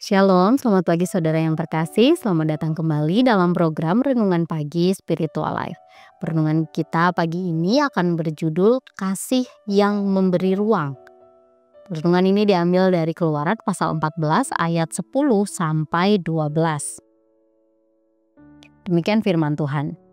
Shalom, selamat pagi saudara yang terkasih. Selamat datang kembali dalam program Renungan Pagi Spiritual Life. Renungan kita pagi ini akan berjudul Kasih yang Memberi Ruang. Renungan ini diambil dari Keluaran pasal 14 ayat 10 sampai 12. Demikian firman Tuhan.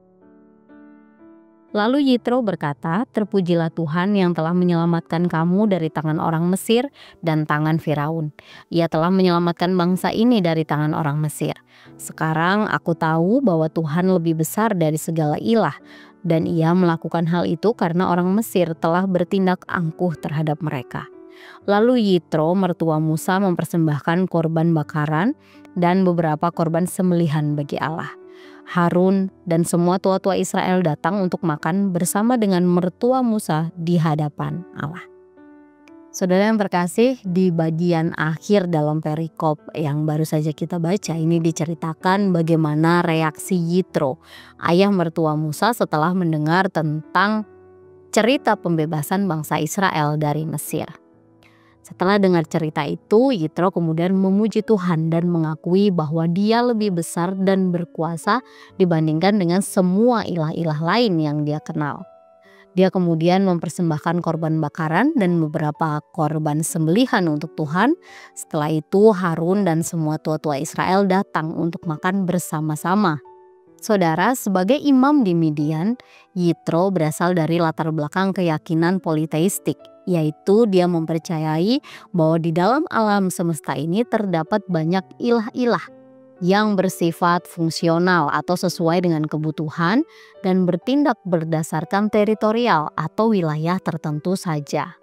Lalu Yitro berkata, "Terpujilah Tuhan yang telah menyelamatkan kamu dari tangan orang Mesir dan tangan Firaun. Ia telah menyelamatkan bangsa ini dari tangan orang Mesir. Sekarang aku tahu bahwa Tuhan lebih besar dari segala ilah, dan ia melakukan hal itu karena orang Mesir telah bertindak angkuh terhadap mereka." Lalu Yitro mertua Musa mempersembahkan korban bakaran dan beberapa korban sembelihan bagi Allah. Harun dan semua tua-tua Israel datang untuk makan bersama dengan mertua Musa di hadapan Allah. Saudara yang terkasih, di bagian akhir dalam perikop yang baru saja kita baca ini diceritakan bagaimana reaksi Yitro, ayah mertua Musa, setelah mendengar tentang cerita pembebasan bangsa Israel dari Mesir. Setelah dengar cerita itu, Yitro kemudian memuji Tuhan dan mengakui bahwa Dia lebih besar dan berkuasa dibandingkan dengan semua ilah-ilah lain yang dia kenal. Dia kemudian mempersembahkan korban bakaran dan beberapa korban sembelihan untuk Tuhan. Setelah itu Harun dan semua tua-tua Israel datang untuk makan bersama-sama. Saudara, sebagai imam di Midian, Yitro berasal dari latar belakang keyakinan politeistik, yaitu dia mempercayai bahwa di dalam alam semesta ini terdapat banyak ilah-ilah yang bersifat fungsional atau sesuai dengan kebutuhan dan bertindak berdasarkan teritorial atau wilayah tertentu saja.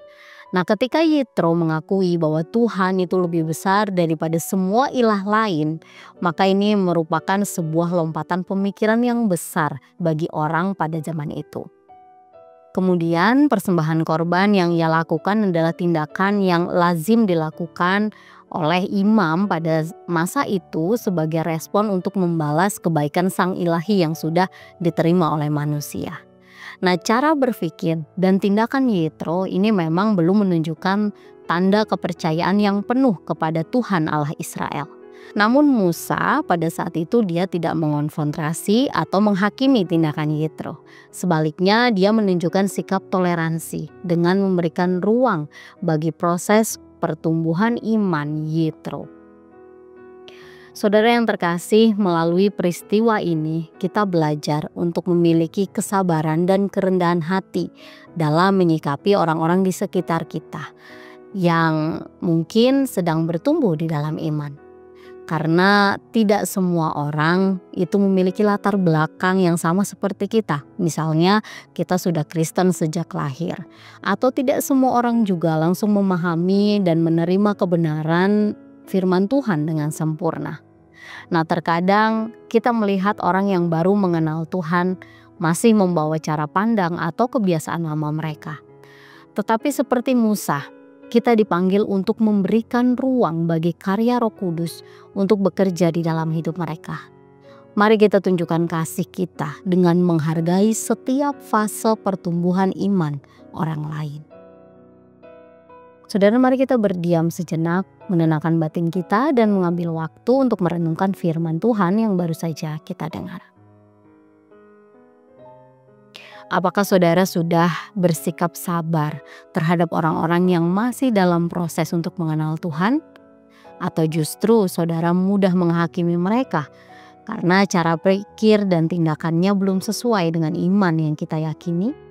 Nah, ketika Yitro mengakui bahwa Tuhan itu lebih besar daripada semua ilah lain, maka ini merupakan sebuah lompatan pemikiran yang besar bagi orang pada zaman itu. Kemudian persembahan korban yang ia lakukan adalah tindakan yang lazim dilakukan oleh imam pada masa itu sebagai respon untuk membalas kebaikan sang ilahi yang sudah diterima oleh manusia. Nah, cara berpikir dan tindakan Yitro ini memang belum menunjukkan tanda kepercayaan yang penuh kepada Tuhan Allah Israel. Namun Musa pada saat itu dia tidak mengonfrontasi atau menghakimi tindakan Yitro. Sebaliknya dia menunjukkan sikap toleransi dengan memberikan ruang bagi proses pertumbuhan iman Yitro. Saudara yang terkasih, melalui peristiwa ini kita belajar untuk memiliki kesabaran dan kerendahan hati dalam menyikapi orang-orang di sekitar kita yang mungkin sedang bertumbuh di dalam iman. Karena tidak semua orang itu memiliki latar belakang yang sama seperti kita. Misalnya kita sudah Kristen sejak lahir. Atau tidak semua orang juga langsung memahami dan menerima kebenaran firman Tuhan dengan sempurna. Nah, terkadang kita melihat orang yang baru mengenal Tuhan masih membawa cara pandang atau kebiasaan lama mereka. Tetapi seperti Musa, kita dipanggil untuk memberikan ruang bagi karya Roh Kudus untuk bekerja di dalam hidup mereka. Mari kita tunjukkan kasih kita dengan menghargai setiap fase pertumbuhan iman orang lain. Saudara, mari kita berdiam sejenak, menenangkan batin kita dan mengambil waktu untuk merenungkan firman Tuhan yang baru saja kita dengar. Apakah saudara sudah bersikap sabar terhadap orang-orang yang masih dalam proses untuk mengenal Tuhan? Atau justru saudara mudah menghakimi mereka karena cara pikir dan tindakannya belum sesuai dengan iman yang kita yakini?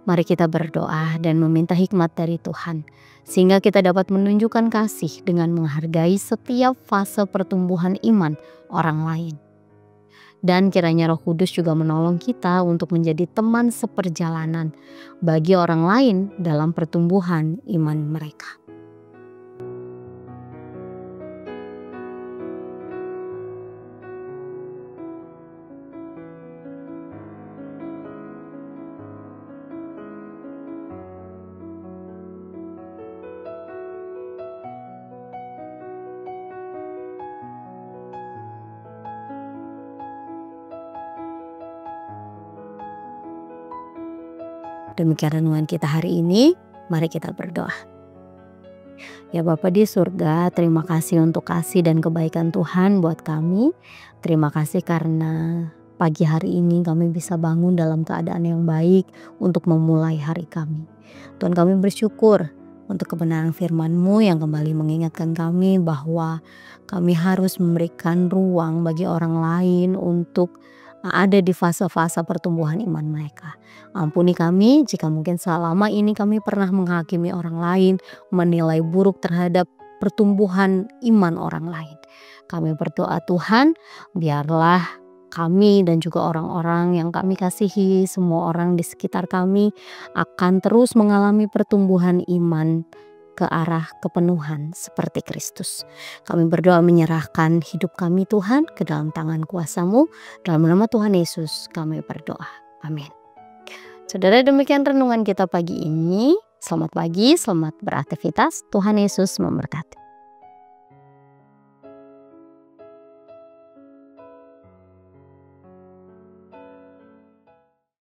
Mari kita berdoa dan meminta hikmat dari Tuhan, sehingga kita dapat menunjukkan kasih dengan menghargai setiap fase pertumbuhan iman orang lain. Dan kiranya Roh Kudus juga menolong kita untuk menjadi teman seperjalanan bagi orang lain dalam pertumbuhan iman mereka. Demikian renungan kita hari ini, mari kita berdoa. Ya Bapa di surga, terima kasih untuk kasih dan kebaikan Tuhan buat kami. Terima kasih karena pagi hari ini kami bisa bangun dalam keadaan yang baik untuk memulai hari kami. Tuhan, kami bersyukur untuk kebenaran firman-Mu yang kembali mengingatkan kami bahwa kami harus memberikan ruang bagi orang lain untuk ada di fase-fase pertumbuhan iman mereka. Ampuni kami jika mungkin selama ini kami pernah menghakimi orang lain, menilai buruk terhadap pertumbuhan iman orang lain. Kami berdoa Tuhan, biarlah kami dan juga orang-orang yang kami kasihi, semua orang di sekitar kami akan terus mengalami pertumbuhan iman ke arah kepenuhan seperti Kristus. Kami berdoa menyerahkan hidup kami Tuhan ke dalam tangan kuasa-Mu. Dalam nama Tuhan Yesus kami berdoa. Amin. Saudara, demikian renungan kita pagi ini. Selamat pagi, selamat beraktivitas. Tuhan Yesus memberkati.